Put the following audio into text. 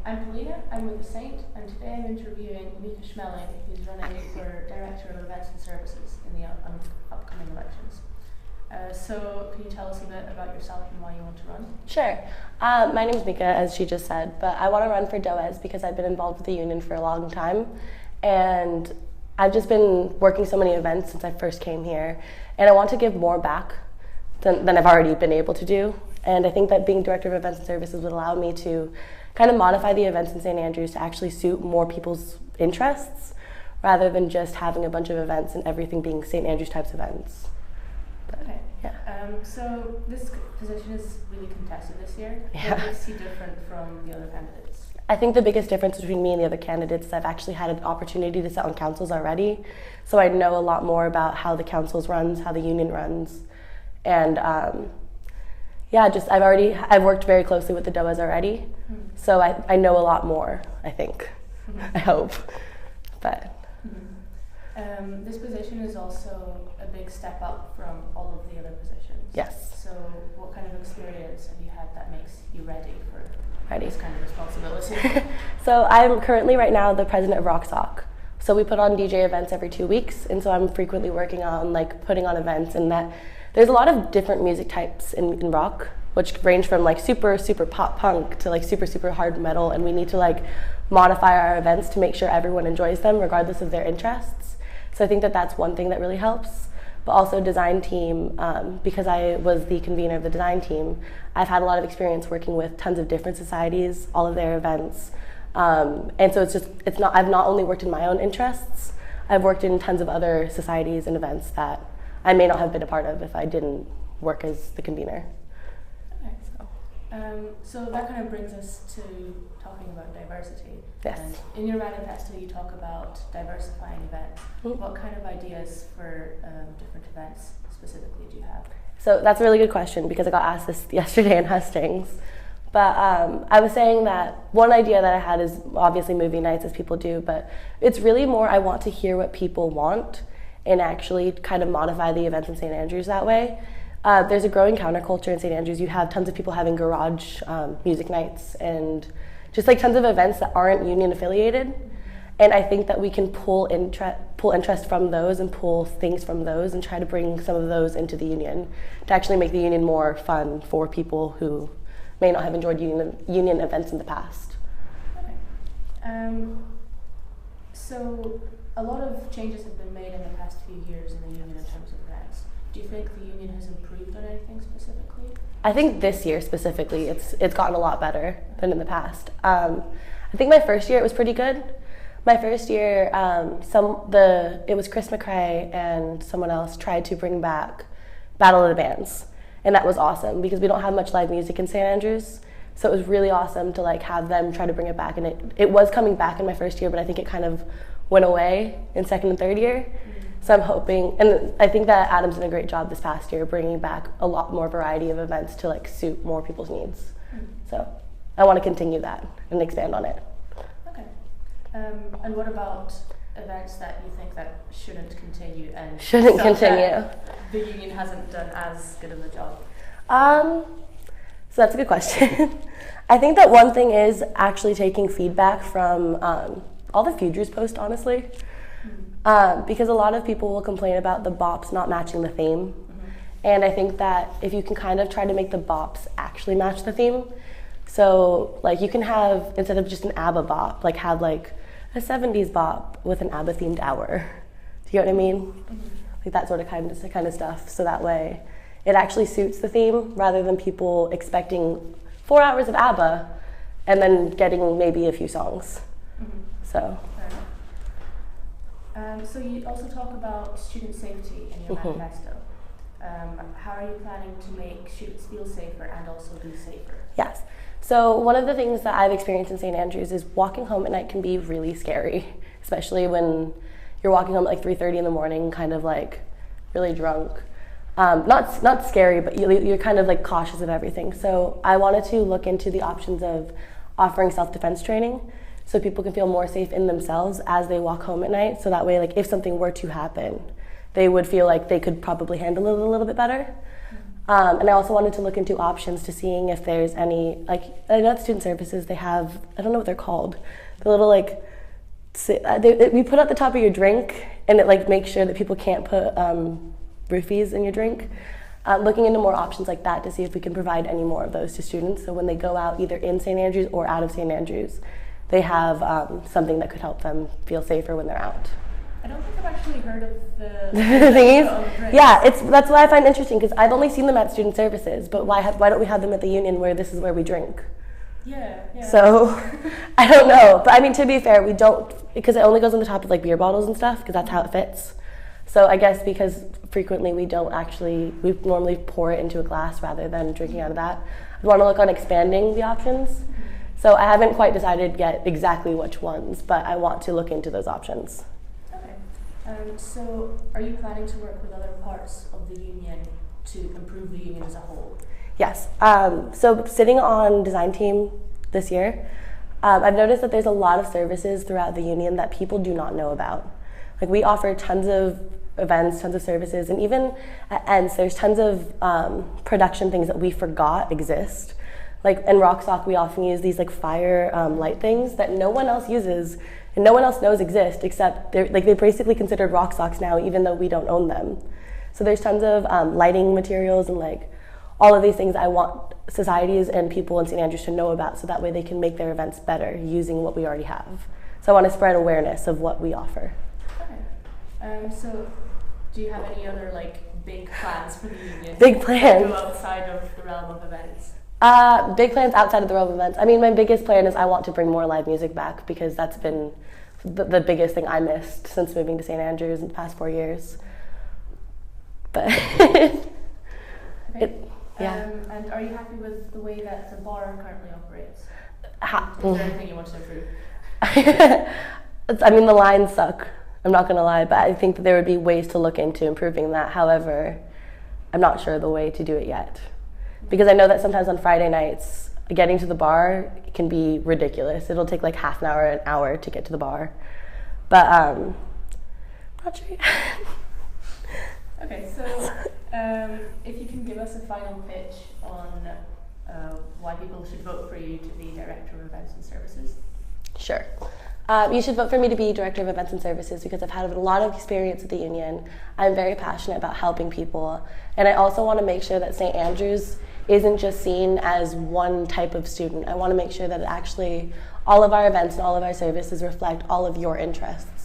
I'm Polina, I'm with the Saint, and today I'm interviewing Mika Schemling, who's running for Director of Events and Services in the upcoming elections. So can you tell us a bit about yourself and why you want to run? Sure. My name is Mika, as she just said, but I want to run for DOES because I've been involved with the union for a long time, and I've just been working so many events since I first came here, and I want to give more back than I've already been able to do. And I think that being Director of Events and Services would allow me to kind of modify the events in St. Andrews to actually suit more people's interests, rather than just having a bunch of events and everything being St. Andrews types events. But, okay. Yeah. So this position is really contested this year. Yeah. What makes you different from the other candidates? I think the biggest difference between me and the other candidates is I've actually had an opportunity to sit on councils already, so I know a lot more about how the councils runs, how the union runs, and I've worked very closely with the DOES already, so I know a lot more, I think. I hope. But this position is also a big step up from all of the other positions. Yes. So what kind of experience have you had that makes you ready for Ready. this kind of responsibility? So I'm currently right now the president of Rock Sock. So we put on DJ events every 2 weeks, and so I'm frequently working on putting on events, and that there's a lot of different music types in rock, which range from super pop punk to super hard metal, and we need to modify our events to make sure everyone enjoys them regardless of their interests. So I think that that's one thing that really helps. But also design team, because I was the convener of the design team, I've had a lot of experience working with tons of different societies, all of their events. And so I've not only worked in my own interests, I've worked in tons of other societies and events that I may not have been a part of if I didn't work as the convener. Okay. So that kind of brings us to talking about diversity. Yes. And in your manifesto you talk about diversifying events. What kind of ideas for different events specifically do you have? So that's a really good question because I got asked this yesterday in Hustings. But I was saying that one idea that I had is obviously movie nights, as people do, but it's really more I want to hear what people want and actually kind of modify the events in St. Andrews that way. There's a growing counterculture in St. Andrews. You have tons of people having garage music nights and just tons of events that aren't union affiliated. And I think that we can pull interest from those and pull things from those and try to bring some of those into the union to actually make the union more fun for people who may not have enjoyed union events in the past. Okay. So a lot of changes have been made in the past few years in the union in terms of events. Do you think the union has improved on anything specifically? I think this year specifically, it's gotten a lot better than in the past. I think my first year it was pretty good. My first year, it was Chris McCrae and someone else tried to bring back Battle of the Bands, and that was awesome because we don't have much live music in St. Andrews. So it was really awesome to have them try to bring it back, and it was coming back in my first year, but I think it kind of went away in second and third year. So I'm hoping, and I think that Adam's done a great job this past year bringing back a lot more variety of events to suit more people's needs. So I want to continue that and expand on it. Okay. And what about events that you think that shouldn't continue and the union hasn't done as good of a job? So that's a good question. I think that one thing is actually taking feedback from all the Fugers post, honestly. Because a lot of people will complain about the bops not matching the theme. And I think that if you can kind of try to make the bops actually match the theme, so you can have, instead of just an ABBA bop, have a 70s bop with an ABBA themed hour. Do you know what I mean? That sort of kind of stuff. So that way it actually suits the theme rather than people expecting 4 hours of ABBA and then getting maybe a few songs. So. So you also talk about student safety in your manifesto. How are you planning to make students feel safer and also be safer? Yes. So one of the things that I've experienced in St. Andrews is walking home at night can be really scary, especially when you're walking home at 3:30 in the morning, kind of really drunk. Not scary, but you're kind of cautious of everything. So I wanted to look into the options of offering self-defense training so people can feel more safe in themselves as they walk home at night. So that way, if something were to happen, they would feel like they could probably handle it a little bit better. And I also wanted to look into options to seeing if there's any, like, I know at student services they have, I don't know what they're called, the little like, we put at the top of your drink and it like makes sure that people can't put roofies in your drink. Looking into more options like that to see if we can provide any more of those to students. So when they go out either in St. Andrews or out of St. Andrews, they have something that could help them feel safer when they're out. I don't think I've actually heard of the thingies. Yeah, that's why I find it interesting because I've only seen them at student services, but why don't we have them at the union where this is where we drink? Yeah. So, I don't know. But I mean, to be fair, we don't, because it only goes on the top of like beer bottles and stuff, because that's how it fits. So I guess because frequently we normally pour it into a glass rather than drinking out of that. I want to look on expanding the options. So I haven't quite decided yet exactly which ones, but I want to look into those options. Okay. So are you planning to work with other parts of the union to improve the union as a whole? Yes. So sitting on design team this year, I've noticed that there's a lot of services throughout the union that people do not know about. Like we offer tons of events, tons of services, and even at ENTS, there's tons of production things that we forgot exist. Like in RockSock, we often use these like fire light things that no one else uses and no one else knows exist, except they're basically considered RockSocks now, even though we don't own them. So there's tons of lighting materials and like all of these things I want societies and people in St. Andrews to know about, so that way they can make their events better using what we already have. So I want to spread awareness of what we offer. Okay. So do you have any other like big plans for the union? Big plans? Go outside of the realm of events? Big plans outside of the realm of events. I mean, my biggest plan is I want to bring more live music back, because that's been the biggest thing I missed since moving to St. Andrews in the past 4 years. But okay. Yeah. And are you happy with the way that the bar currently operates? Is there anything you want to improve? I mean, the lines suck. I'm not gonna lie, but I think that there would be ways to look into improving that. However, I'm not sure the way to do it yet. Because I know that sometimes on Friday nights, getting to the bar can be ridiculous. It'll take like half an hour to get to the bar. But not sure. Okay, so if you can give us a final pitch on why people should vote for you to be Director of Events and Services. Sure. You should vote for me to be Director of Events and Services because I've had a lot of experience at the union. I'm very passionate about helping people, and I also want to make sure that St. Andrews isn't just seen as one type of student. I want to make sure that actually all of our events and all of our services reflect all of your interests.